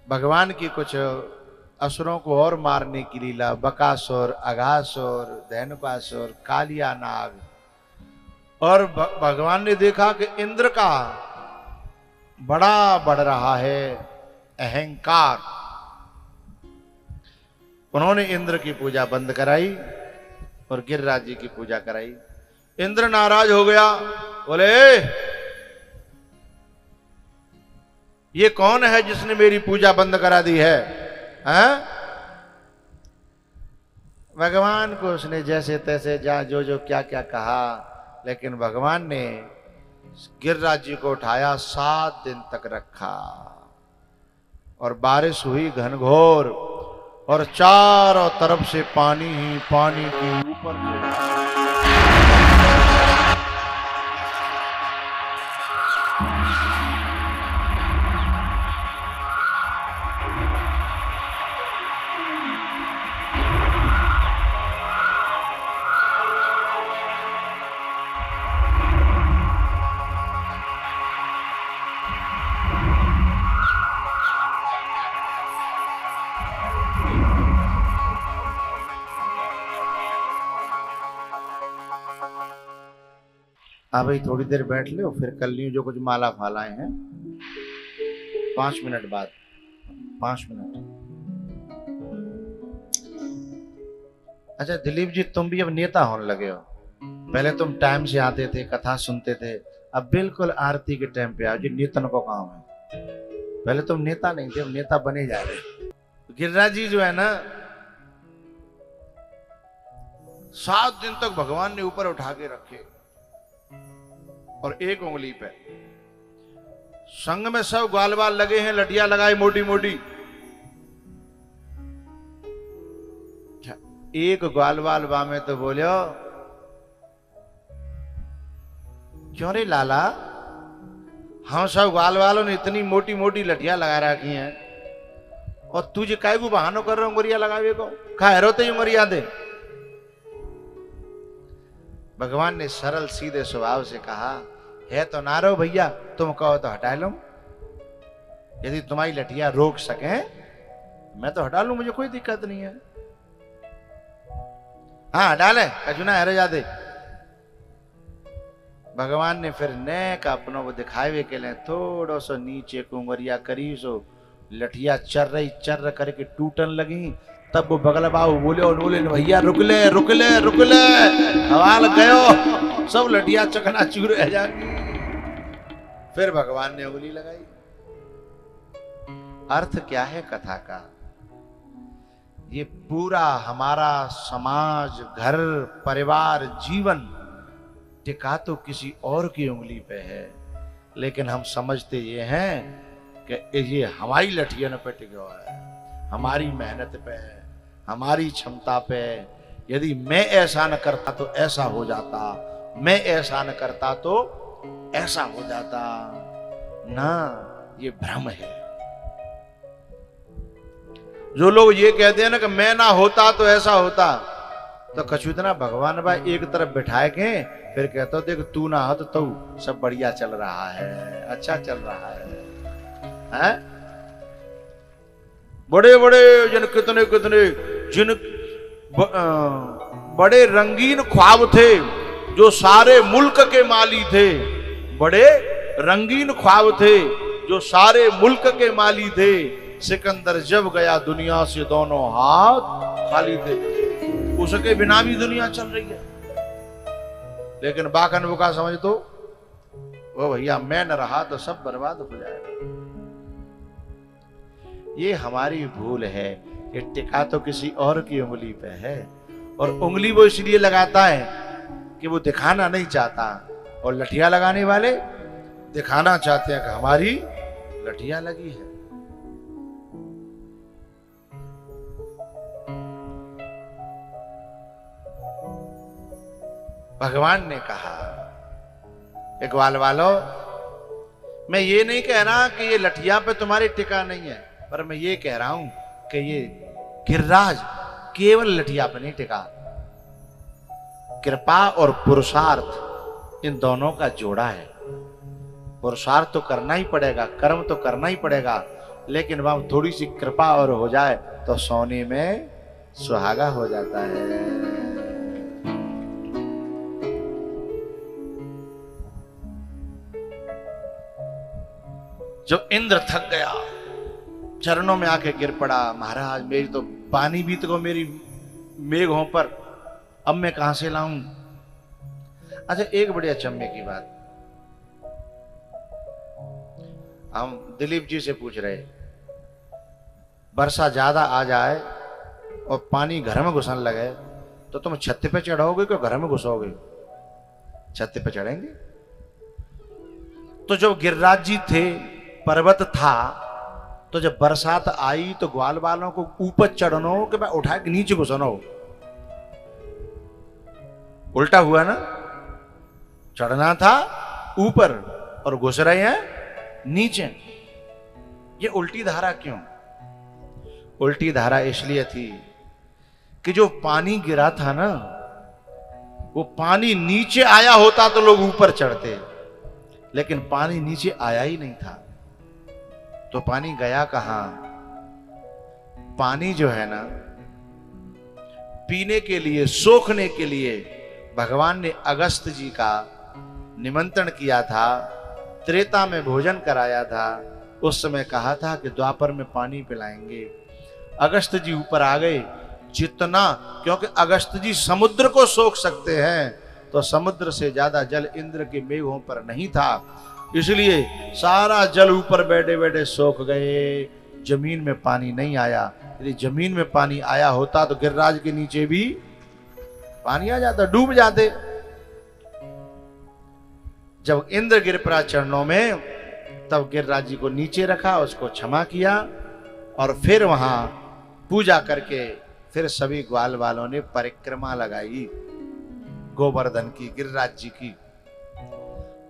भगवान की कुछ असुरों को और मारने की लीला, बकासुर, अघासुर, धैनुकासुर, कालिया नाग। और भगवान ने देखा कि इंद्र का बड़ा बढ़ रहा है अहंकार। उन्होंने इंद्र की पूजा बंद कराई और गिरिराज जी की पूजा कराई। इंद्र नाराज हो गया, बोले ये कौन है जिसने मेरी पूजा बंद करा दी है? हैं? भगवान को उसने जैसे तैसे जा जो जो क्या क्या कहा, लेकिन भगवान ने गिरिराज जी को उठाया, 7 दिन तक रखा और बारिश हुई घनघोर और चारों तरफ से पानी ही पानी के ऊपर हाँ भाई, थोड़ी देर बैठ लो, फिर कर लियो जो कुछ माला फालाए हैं। 5 मिनट बाद, 5 मिनट। अच्छा दिलीप जी, तुम भी अब नेता होने लगे हो। पहले तुम टाइम से आते थे, कथा सुनते थे, अब बिल्कुल आरती के टाइम पे आओ जी, नेतन को काम है। पहले तुम नेता नहीं थे, अब नेता बने जा रहे। गिरिराज जी जो है ना, 7 दिन तक भगवान ने ऊपर उठा के रखे और एक उंगली पे। संग में सब ग्वाल बाल लगे हैं, लटिया लगाई मोटी मोटी। एक ग्वाल बाल बामे तो बोलो, क्यों रे लाला, हम सब ग्वाल वालों ने इतनी मोटी मोटी लटिया लगा रखी हैं और तुझे काय को बहानो कर रहा उंगरिया लगावे को? खा रोते उंगरिया दे। भगवान ने सरल सीधे स्वभाव से कहा, है तो नारो भैया, तुम कहो तो हटा लो। यदि तुम्हारी लठिया रोक सके मैं तो हटा लू, मुझे कोई दिक्कत नहीं है। हाँ हटा ले, कचुना हरे जाते। भगवान ने फिर नेक अपनों को दिखावे के लिए थोड़ा सो नीचे कुंगरिया करी, सो लठिया चर रही, चर करके टूटन लगी। तब वो बगल बाबू बोले और बोले, भैया रुक ले रुक ले रुक ले, हवाल गयो, सब लठिया चकना चूर रह जाएंगी। फिर भगवान ने उंगली लगाई। अर्थ क्या है कथा का? ये पूरा हमारा समाज, घर, परिवार, जीवन टिका तो किसी और की उंगली पे है, लेकिन हम समझते ये हैं कि ये हमारी लठियन पे टिका हुआ है, हमारी मेहनत पे है, हमारी क्षमता पे। यदि मैं ऐसा न करता तो ऐसा हो जाता, मैं ऐसा न करता तो ऐसा हो जाता ना। ये भ्रम है। जो लोग ये कहते हैं ना कि मैं ना होता तो ऐसा होता, तो कछुतना भगवान भाई एक तरफ बिठाए के फिर कहता देख तू ना हो तो सब बढ़िया चल रहा है, अच्छा चल रहा है? बड़े बड़े जिन कितने कितने जिन बड़े रंगीन ख्वाब थे, जो सारे मुल्क के माली थे। बड़े रंगीन ख्वाब थे जो सारे मुल्क के माली थे। सिकंदर जब गया दुनिया से दोनों हाथ खाली थे। उसके बिना भी दुनिया चल रही है, लेकिन बाकन बुका समझ तो वो भैया मैं न रहा तो सब बर्बाद हो जाएगा। ये हमारी भूल है कि टिका तो किसी और की उंगली पे है, और उंगली वो इसलिए लगाता है कि वो दिखाना नहीं चाहता, और लठिया लगाने वाले दिखाना चाहते हैं कि हमारी लठिया लगी है। भगवान ने कहा, इकबाल वालों, मैं ये नहीं कह रहा कि ये लठिया पे तुम्हारी टिका नहीं है, पर मैं ये कह रहा हूं कि ये गिरिराज केवल लठिया पे नहीं टिका। कृपा और पुरुषार्थ इन दोनों का जोड़ा है। पुरुषार्थ तो करना ही पड़ेगा, कर्म तो करना ही पड़ेगा, लेकिन वहां थोड़ी सी कृपा और हो जाए तो सोने में सुहागा हो जाता है। जो इंद्र थक गया, चरणों में आके गिर पड़ा, महाराज मेरी तो पानी भी तो मेरी मेघों पर, अब मैं कहां से लाऊं। अच्छा, एक बड़ी अचंभे की बात, हम दिलीप जी से पूछ रहे, वर्षा ज्यादा आ जाए और पानी घर में घुसने लगे तो तुम छत पे चढ़ोगे कि घर में घुसोगे? छत पे चढ़ेंगे। तो जब गिरिराज जी थे, पर्वत था, तो जब बरसात आई तो ग्वाल वालों को ऊपर चढ़ना हो कि मैं उठा के नीचे घुसना हो? उल्टा हुआ ना, चढ़ना था ऊपर और घुस रहे हैं नीचे। ये उल्टी धारा क्यों? उल्टी धारा इसलिए थी कि जो पानी गिरा था ना, वो पानी नीचे आया होता तो लोग ऊपर चढ़ते, लेकिन पानी नीचे आया ही नहीं था, तो पानी गया कहां? पानी जो है ना, पीने के लिए, सोखने के लिए भगवान ने अगस्त जी का निमंत्रण किया था, त्रेता में भोजन कराया था, उस समय कहा था कि द्वापर में पानी पिलाएंगे। अगस्त जी ऊपर आ गए, जितना, क्योंकि अगस्त जी समुद्र को सोख सकते हैं, तो समुद्र से ज्यादा जल इंद्र के मेघों पर नहीं था, इसलिए सारा जल ऊपर बैठे बैठे सोख गए, जमीन में पानी नहीं आया। यदि जमीन में पानी आया होता तो गिरिराज के नीचे भी पानी आ जाता, डूब जाते। जब इंद्र गिर पड़ा चरणों में, तब गिरिराज जी को नीचे रखा, उसको क्षमा किया, और फिर वहां पूजा करके फिर सभी ग्वाल वालों ने परिक्रमा लगाई गोवर्धन की, गिरिराज जी की।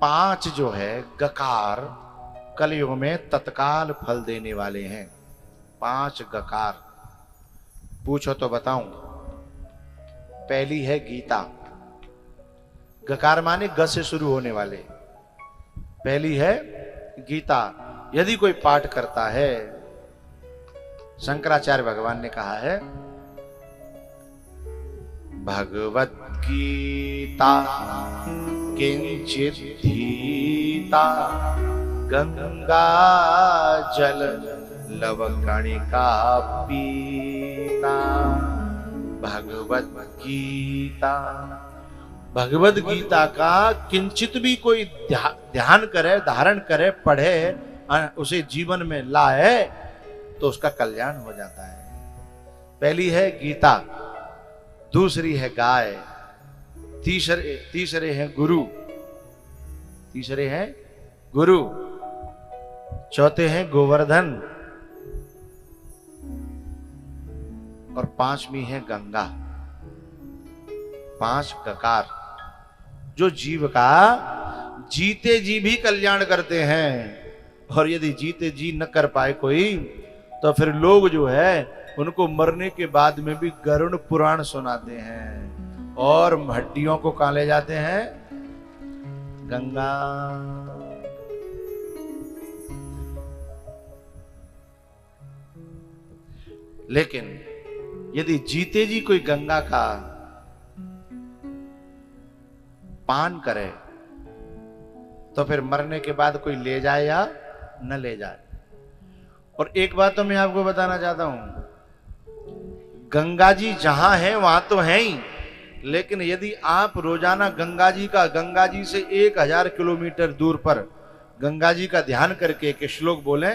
5 जो है गकार कलयुग में तत्काल फल देने वाले हैं। 5 गकार पूछो तो बताऊं। पहली है गीता, गकार माने ग से शुरू होने वाले। पहली है गीता। यदि कोई पाठ करता है, शंकराचार्य भगवान ने कहा है, भगवत गीता किंचित धीता गंगा जल लव कणिका पीता। भगवत गीता, भगवत गीता का किंचित भी कोई ध्यान करे, धारण करे, पढ़े, उसे जीवन में लाए तो उसका कल्याण हो जाता है। पहली है गीता, दूसरी है गाय, तीसरे हैं गुरु, तीसरे हैं गुरु, चौथे हैं गोवर्धन, और 5वीं है गंगा। 5 गकार जो जीव का जीते जी भी कल्याण करते हैं, और यदि जीते जी न कर पाए कोई, तो फिर लोग जो है उनको मरने के बाद में भी गरुड़ पुराण सुनाते हैं, और हड्डियों को कहां ले जाते हैं? गंगा। लेकिन यदि जीते जी कोई गंगा का पान करे, तो फिर मरने के बाद कोई ले जाए या न ले जाए। और एक बात तो मैं आपको बताना चाहता हूं, गंगा जी जहां है वहां तो है ही, लेकिन यदि आप रोजाना गंगा जी से 1000 किलोमीटर दूर पर गंगा जी का ध्यान करके एक श्लोक बोले,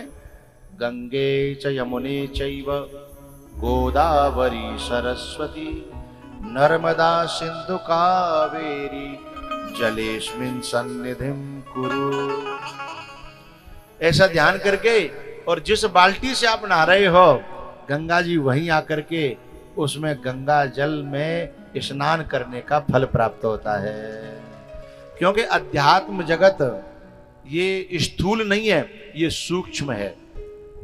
गंगे च यमुने चैव गोदावरी सरस्वती नर्मदा सिंधु कावेरी जलेस्मिन् सन्निधिं कुरु। ऐसा ध्यान करके, और जिस बाल्टी से आप नहा रहे हो, गंगा जी वहीं आकर के उसमें गंगा जल में स्नान करने का फल प्राप्त होता है। क्योंकि अध्यात्म जगत ये स्थूल नहीं है, ये सूक्ष्म है,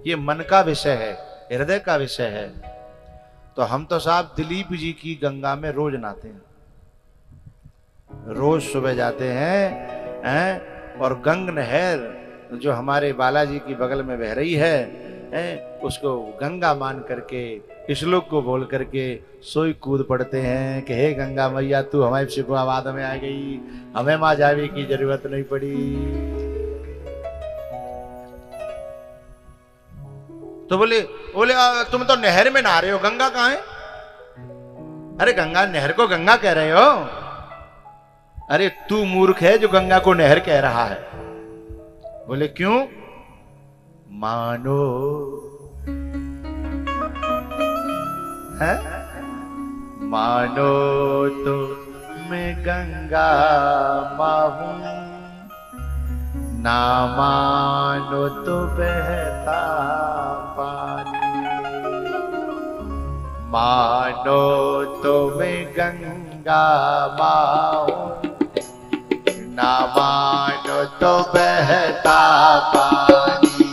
ये मन का विषय है, हृदय का विषय है। तो हम तो साहब दिलीप जी की गंगा में रोज नहाते हैं, रोज सुबह जाते हैं, और गंग नहर जो हमारे बालाजी की बगल में बह रही है, उसको गंगा मान करके श्लोक को बोल करके सोई कूद पड़ते हैं कि हे गंगा मैया तू हमारे शिकवाबाद में आ गई, हमें मां जावे की जरूरत नहीं पड़ी। तो बोले तुम तो नहर में नहा रहे हो, गंगा कहाँ है? अरे गंगा, नहर को गंगा कह रहे हो? अरे तू मूर्ख है जो गंगा को नहर कह रहा है। बोले क्यों? मानो है, मानो तो मैं गंगा माँ हूं, ना मानो तो बहता पानी। मानो तो मैं गंगा माँ हूं, ना मानो तो बहता पानी।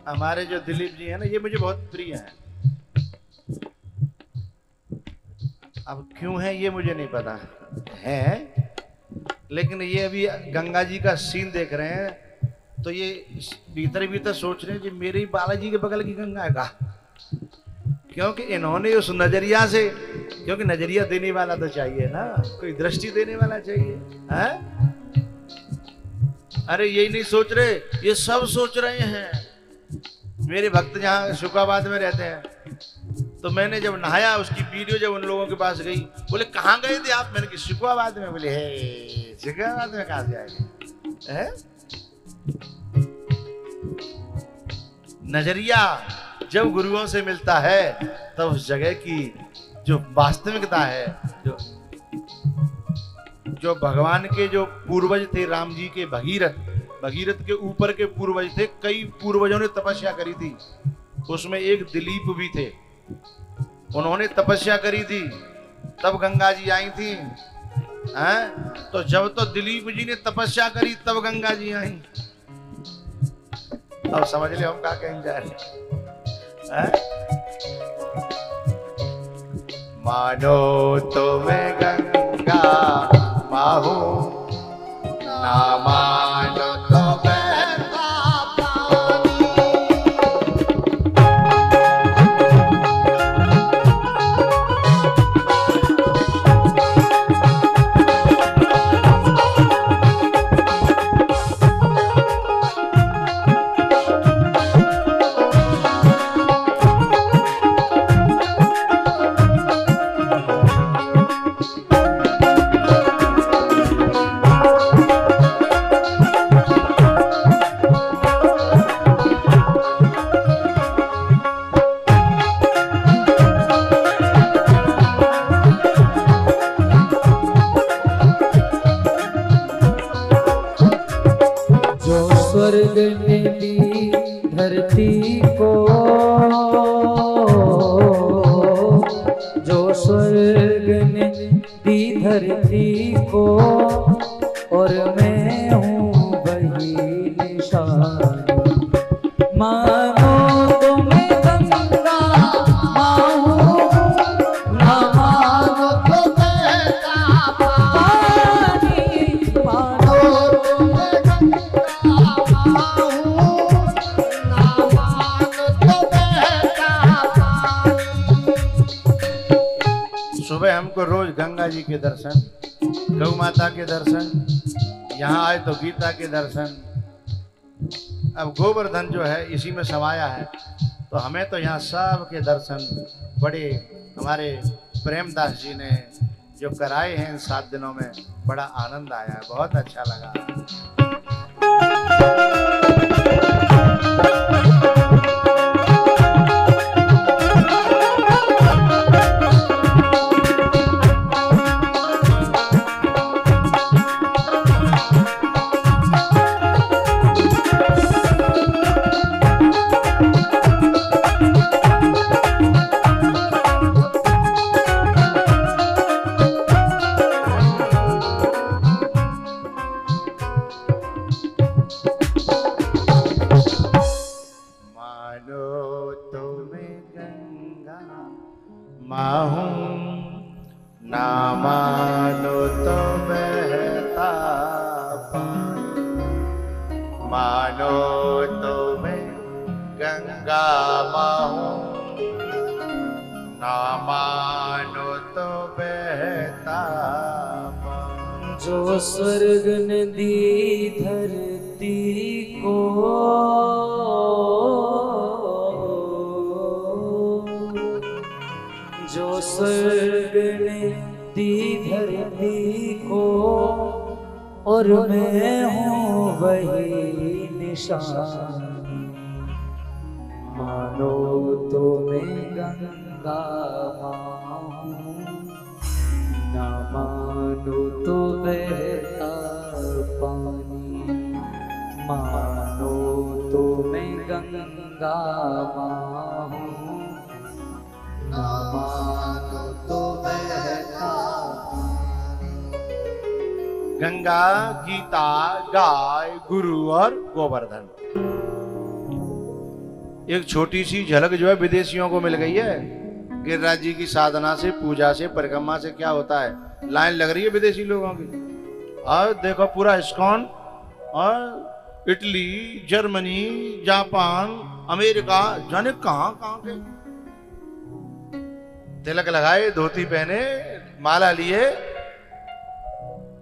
हमारे जो दिलीप जी हैं ना, ये मुझे बहुत प्रिय हैं। अब क्यों है ये मुझे नहीं पता है, लेकिन ये अभी गंगा जी का सीन देख रहे हैं तो ये भीतर भीतर सोच रहे हैं कि मेरे ही बालाजी के बगल की गंगा है का, क्योंकि इन्होंने उस नजरिया से, क्योंकि नजरिया देने वाला तो चाहिए ना, कोई दृष्टि देने वाला चाहिए है? अरे यही नहीं सोच रहे, ये सब सोच रहे हैं। मेरे भक्त जहाँ शुकाबाद में रहते हैं, तो मैंने जब नहाया उसकी वीडियो जब उन लोगों के पास गई, बोले कहाँ गए थे आप? मैंने कहा शुकाबाद में। बोले हे शुकाबाद में कहाँ से आए? नजरिया जब गुरुओं से मिलता है तब उस जगह की जो वास्तविकता है, जो भगवान के जो पूर्वज थे, राम जी के भगीरथ के ऊपर के पूर्वज थे, कई पूर्वजों ने तपस्या करी थी, उसमें एक दिलीप भी थे, उन्होंने तपस्या करी थी, तब गंगा जी आई थी हैं? तो जब तो दिलीप जी ने तपस्या करी तब गंगा जी आई। अब समझ ले हम क्या कहें जा रहे। मानो तो मैं गंगा माँ हूं, ना मानो तो बहता पानी। स्वर्ग ने दी धरती को, जो स्वर्ग ने दी धरती को, और मैं हूँ वही निशानी। मानो तो मैं गंगा माँ हूँ, ना मानो तो बहता पानी। मानो तो मैं सुबह हमको रोज गंगा जी के दर्शन, गौ माता के दर्शन, यहाँ आए तो गीता के दर्शन। अब गोवर्धन जो है इसी में समाया है, तो हमें तो यहाँ सब के दर्शन बड़े हमारे प्रेमदास जी ने जो कराए हैं इन 7 दिनों में, बड़ा आनंद आया है, बहुत अच्छा लगा। मानो तो बहता पानी, मानो तो मैं गंगा माहूं, ना मानो तो बहता पानी। जो स्वर्ग नदी धरती को जो स्वर्ग नदी धरती को और मैं हूँ वही निशान। मानो तो मैं गंगा माँ हूँ, ना मानो तो बहता पानी। मानो तो मैं गंगा माँ हूँ, ना मानो तो बहता पानी। गंगा, गीता, गाय, गुरु और गोवर्धन। एक छोटी सी झलक जो है विदेशियों को मिल गई है। गिरिराज जी की साधना से, पूजा से, परिक्रमा से क्या होता है, लाइन लग रही है विदेशी लोगों की। और देखो पूरा इस्कॉन और इटली, जर्मनी, जापान, अमेरिका, जाने कहां कहां के तिलक लगाए, धोती पहने, माला लिए,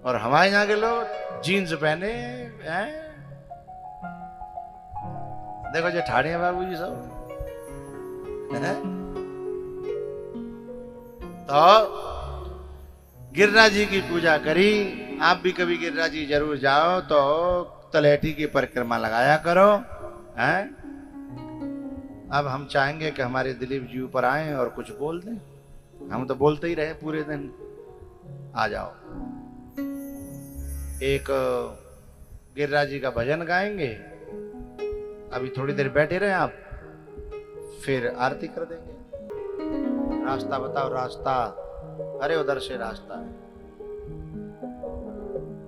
और हमारे यहाँ के लोग जीन्स पहने हैं। देखो जो ठाड़े हैं बाबू जी सब है? तो गिरिराज जी की पूजा करी। आप भी कभी गिरिराज जी जरूर जाओ तो तलहटी की परिक्रमा लगाया करो हैं। अब हम चाहेंगे कि हमारे दिलीप जी ऊपर आए और कुछ बोल दें। हम तो बोलते ही रहे पूरे दिन। आ जाओ, एक गिरिराज जी का भजन गाएंगे। अभी थोड़ी देर बैठे रहे आप, फिर आरती कर देंगे। रास्ता बताओ, रास्ता। अरे उधर से रास्ता है।